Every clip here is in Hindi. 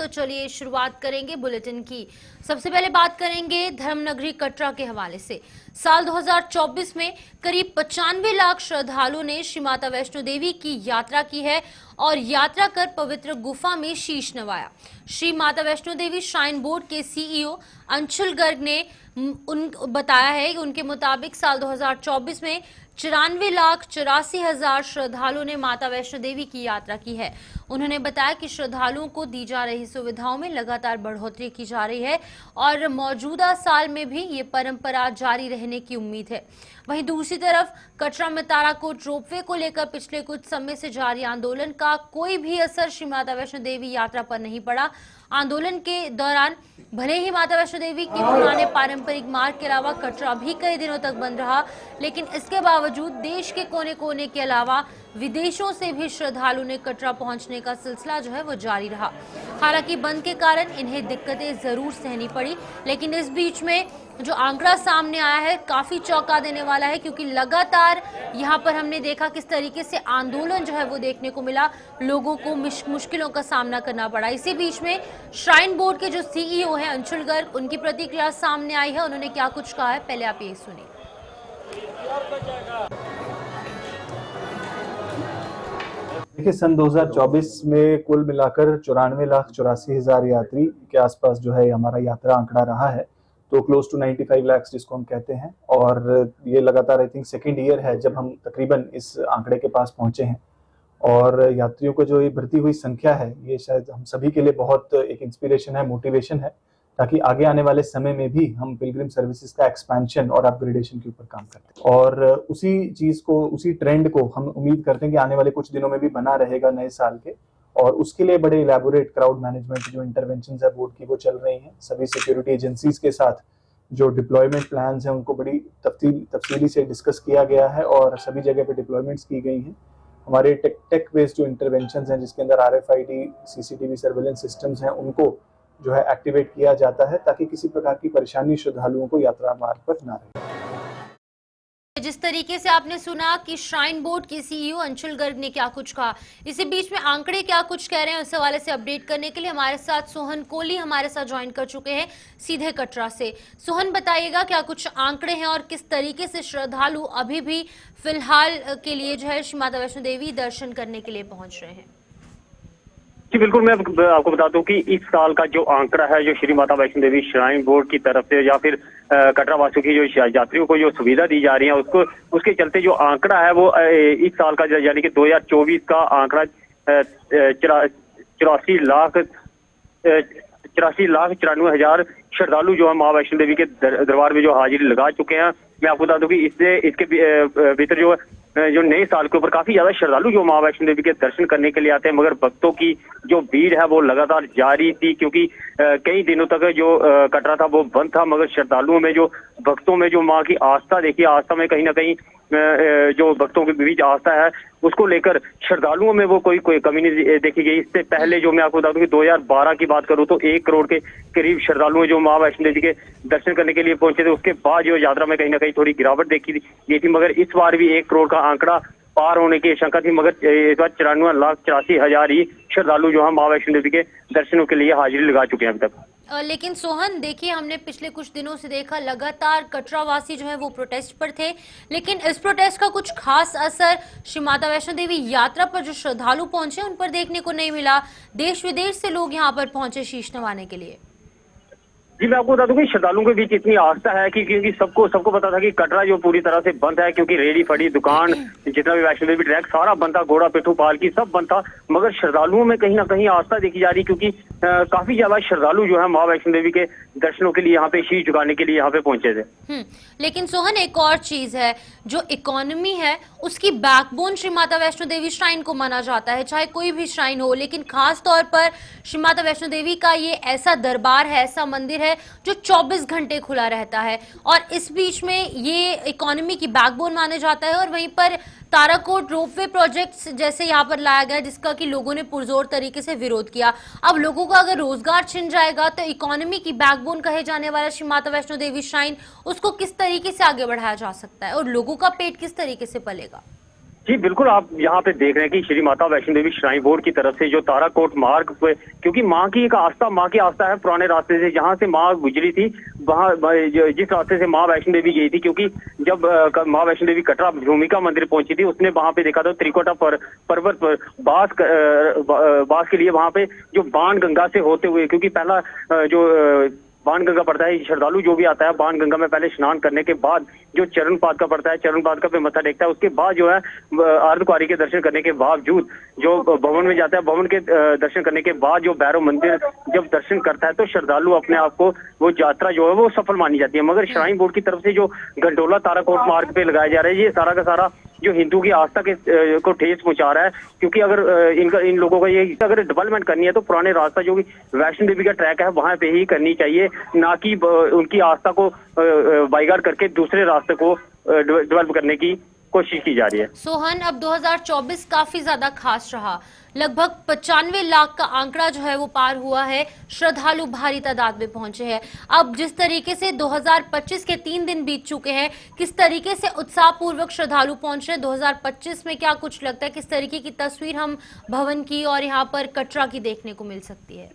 तो चलिए शुरुआत करेंगे बुलेटिन की। सबसे पहले बात करेंगे धर्मनगरी कटरा के हवाले से। साल 2024 में करीब 95 लाख श्रद्धालुओं ने श्री माता वैष्णो देवी की यात्रा की है और यात्रा कर पवित्र गुफा में शीश नवाया। श्री माता वैष्णो देवी श्राइन बोर्ड के सीईओ अंशुल गर्ग ने बताया है कि उनके मुताबिक साल 2024 में 94,84,000 श्रद्धालुओं ने माता वैष्णो देवी की यात्रा की है। उन्होंने बताया कि श्रद्धालुओं को दी जा रही सुविधाओं में लगातार बढ़ोतरी की जा रही है और मौजूदा साल में भी ये परंपरा जारी रहने की उम्मीद है। वहीं दूसरी तरफ कटरा में ताराकोट रोपवे को लेकर पिछले कुछ समय से जारी आंदोलन का कोई भी असर श्री माता वैष्णो देवी यात्रा पर नहीं पड़ा। आंदोलन के दौरान भले ही माता वैष्णो देवी के पुराने पारंपरिक मार्ग के अलावा कटरा भी कई दिनों तक बंद रहा, लेकिन इसके बावजूद देश के कोने कोने के अलावा विदेशों से भी श्रद्धालु ने कटरा पहुंचने का सिलसिला जो है वो जारी रहा। हालांकि बंद के कारण इन्हें दिक्कतें जरूर सहनी पड़ी, लेकिन इस बीच में जो आंकड़ा सामने आया है काफी चौंका देने वाला है, क्योंकि लगातार यहाँ पर हमने देखा किस तरीके से आंदोलन जो है वो देखने को मिला, लोगों को मुश्किलों का सामना करना पड़ा। इसी बीच में श्राइन बोर्ड के जो सीईओ हैं अंशुल गर्ग, उनकी प्रतिक्रिया सामने आई है। उन्होंने क्या कुछ कहा है, पहले आप ये सुनिए। देखिए, सन 2024 में कुल मिलाकर 94,84,000 यात्री के आसपास जो है हमारा यात्रा आंकड़ा रहा है, तो क्लोज टू 95 लाख जिसको हम कहते हैं। और ये लगातार आई थिंक सेकेंड ईयर है जब हम तकरीबन इस आंकड़े के पास पहुंचे हैं। और यात्रियों को जो ये बढ़ती हुई संख्या है, ये शायद हम सभी के लिए बहुत एक इंस्पिरेशन है, मोटिवेशन है, ताकि आगे आने वाले समय में भी हम पिलग्रिम सर्विसेज का एक्सपेंशन और अपग्रेडेशन के ऊपर काम करते हैं। और उसी चीज को, उसी ट्रेंड को हम उम्मीद करते हैं कि आने वाले कुछ दिनों में भी बना रहेगा नए साल के। और उसके लिए बड़े इलेबोरेट क्राउड मैनेजमेंट जो इंटरवेंशंस है बोर्ड की वो चल रही हैं। सभी सिक्योरिटी एजेंसीज के साथ जो डिप्लॉयमेंट प्लान्स हैं उनको बड़ी तफसीली से डिस्कस किया गया है और सभी जगह पे डिप्लॉयमेंट्स की गई हैं। हमारे टेक बेस्ड जो इंटरवेंशंस हैं जिसके अंदर RFID CCTV सर्वेलेंस सिस्टम्स हैं, उनको जो है एक्टिवेट किया जाता है ताकि किसी प्रकार की परेशानी श्रद्धालुओं को यात्रा मार्ग पर ना रहे। जिस तरीके से आपने सुना कि श्राइन बोर्ड के सीईओ अंशुल गर्ग ने क्या कुछ कहा, इसी बीच में आंकड़े क्या कुछ कह रहे हैं उस हवाले से अपडेट करने के लिए हमारे साथ सोहन कोहली हमारे साथ ज्वाइन कर चुके हैं सीधे कटरा से। सोहन, बताइएगा क्या कुछ आंकड़े हैं और किस तरीके से श्रद्धालु अभी भी फिलहाल के लिए जो है श्री माता वैष्णो देवी दर्शन करने के लिए पहुंच रहे हैं? जी बिल्कुल, मैं आपको बता दूं कि इस साल का जो आंकड़ा है, जो श्री माता वैष्णो देवी श्राइन बोर्ड की तरफ से या फिर कटरा वासियों की जो यात्रियों को जो सुविधा दी जा रही है उसके चलते जो आंकड़ा है वो इस साल का यानी कि 2024 का आंकड़ा 84,94,000 श्रद्धालु जो है माँ वैष्णो देवी के दरबार में जो हाजिरी लगा चुके हैं। मैं आपको बता दूं कि इसके भीतर जो नए साल के ऊपर काफी ज्यादा श्रद्धालु जो माँ वैष्णो देवी के दर्शन करने के लिए आते हैं, मगर भक्तों की जो भीड़ है वो लगातार जारी थी, क्योंकि कई दिनों तक जो कटरा था वो बंद था। मगर श्रद्धालुओं में जो भक्तों में जो माँ की आस्था देखिए, आस्था में कहीं ना कहीं जो भक्तों के बीच आस्था है उसको लेकर श्रद्धालुओं में वो कोई कमी नहीं देखी गई। इससे पहले जो मैं आपको बता दूं कि 2012 की बात करूं तो 1 करोड़ के करीब श्रद्धालु जो माँ वैष्णो देवी के दर्शन करने के लिए पहुंचे थे। उसके बाद जो यात्रा में कहीं ना कहीं थोड़ी गिरावट देखी गई थी, मगर इस बार भी 1 करोड़ का आंकड़ा पार होने की आशंका थी। मगर इस बार 94,84,000 ही श्रद्धालु जो है माँ वैष्णो देवी के दर्शनों के लिए हाजिरी लगा चुके हैं अभी तक। लेकिन सोहन, देखिए हमने पिछले कुछ दिनों से देखा लगातार कटरा वासी जो है वो प्रोटेस्ट पर थे, लेकिन इस प्रोटेस्ट का कुछ खास असर श्री माता वैष्णो देवी यात्रा पर जो श्रद्धालु पहुंचे उन पर देखने को नहीं मिला। देश विदेश से लोग यहाँ पर पहुंचे शीश नवाने के लिए। जी मैं आपको बता दूं कि श्रद्धालुओं के बीच इतनी आस्था है कि क्योंकि सबको पता था कि कटरा जो पूरी तरह से बंद है, क्योंकि रेडी फड़ी दुकान जितना भी वैष्णो देवी ट्रैक सारा बंद था, घोड़ा पिट्ठू पालकी सब बंद था। मगर श्रद्धालुओं में कहीं ना कहीं आस्था देखी जा रही, क्योंकि काफी ज्यादा श्रद्धालु जो है माँ वैष्णो देवी के दर्शनों के लिए यहाँ पे शीश झुकाने के लिए यहाँ पे पहुंचे थे। लेकिन सोहन, एक और चीज है, जो इकोनॉमी है उसकी बैकबोन श्री माता वैष्णो देवी श्राइन को माना जाता है, चाहे कोई भी श्राइन हो, लेकिन खास तौर पर श्री माता वैष्णो देवी का ये ऐसा दरबार है, ऐसा मंदिर है जो 24 घंटे खुला रहता है और इस बीच में ये इकोनॉमी की बैकबोन माना जाता है। और वहीं पर ताराकोट रोपवे प्रोजेक्ट जैसे यहाँ पर लाया गया जिसका कि लोगों ने पुरजोर तरीके से विरोध किया। अब लोगों का अगर रोजगार छिन जाएगा तो इकोनॉमी की बैकबोन कहे जाने वाला श्री माता वैष्णो देवी श्राइन उसको किस तरीके से आगे बढ़ाया जा सकता है और लोगों का पेट किस तरीके से पलेगा? जी बिल्कुल, आप यहाँ पे देख रहे हैं कि श्री माता वैष्णो देवी श्राइन बोर्ड की तरफ से जो ताराकोट मार्ग पे, क्योंकि माँ की एक आस्था, माँ की आस्था है पुराने रास्ते से, जहाँ से माँ गुजरी थी, वहाँ जिस रास्ते से माँ वैष्णो देवी गई थी, क्योंकि जब माँ वैष्णो देवी कटरा भूमिका मंदिर पहुंची थी, उसने वहाँ पे देखा था त्रिकोटा पर्वत पर बास के लिए वहाँ पे जो बाण गंगा से होते हुए, क्योंकि पहला जो बाण गंगा पड़ता है, श्रद्धालु जो भी आता है बाण गंगा में पहले स्नान करने के बाद जो चरण पादुका पड़ता है, चरण पादुका पे मत्था टेकता है, उसके बाद जो है अर्धकुंवारी के दर्शन करने के बावजूद जो भवन में जाता है, भवन के दर्शन करने के बाद जो भैरव मंदिर जब दर्शन करता है, तो श्रद्धालु अपने आप को वो यात्रा जो है वो सफल मानी जाती है। मगर श्राइन बोर्ड की तरफ से जो गंडोला ताराकोट मार्ग पे लगाया जा रहा है, ये सारा का सारा जो हिंदू की आस्था के को ठेस पहुंचा रहा है, क्योंकि अगर इन लोगों को ये अगर डेवलपमेंट करनी है तो पुराने रास्ता जो भी वैष्णो देवी का ट्रैक है वहां पे ही करनी चाहिए, ना कि उनकी आस्था को बाइगाड करके दूसरे रास्ते को डेवलप करने की कोशिश की जा रही है। सोहन, अब 2024 काफी ज्यादा खास रहा, लगभग 95 लाख का आंकड़ा जो है वो पार हुआ है, श्रद्धालु भारी तादाद में पहुंचे हैं। अब जिस तरीके से 2025 के 3 दिन बीत चुके हैं, किस तरीके से उत्साह पूर्वक श्रद्धालु पहुंच रहे हैं 2025 में, क्या कुछ लगता है किस तरीके की तस्वीर हम भवन की और यहाँ पर कटरा की देखने को मिल सकती है?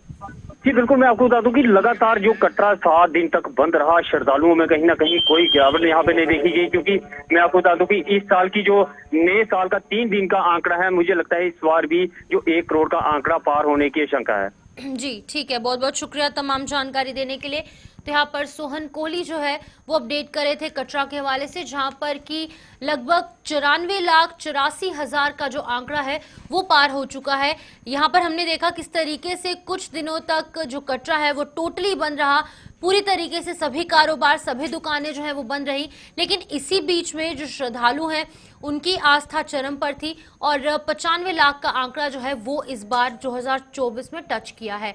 जी बिल्कुल, मैं आपको बता दूं कि लगातार जो कटरा 7 दिन तक बंद रहा, श्रद्धालुओं में कहीं ना कहीं कोई गिरावट यहाँ पे नहीं देखी गई, क्योंकि मैं आपको बता दूं कि इस साल की जो नए साल का 3 दिन का आंकड़ा है, मुझे लगता है इस बार भी जो 1 करोड़ का आंकड़ा पार होने की आशंका है। जी ठीक है, बहुत बहुत शुक्रिया तमाम जानकारी देने के लिए। तो यहाँ पर सोहन कोहली जो है वो अपडेट कर रहे थे कटरा के हवाले से, जहां पर कि लगभग 94,84,000 का जो आंकड़ा है वो पार हो चुका है। यहाँ पर हमने देखा किस तरीके से कुछ दिनों तक जो कटरा है वो टोटली बंद रहा, पूरी तरीके से सभी कारोबार, सभी दुकानें जो है वो बंद रही, लेकिन इसी बीच में जो श्रद्धालु हैं उनकी आस्था चरम पर थी और 95 लाख का आंकड़ा जो है वो इस बार 2024 में टच किया है।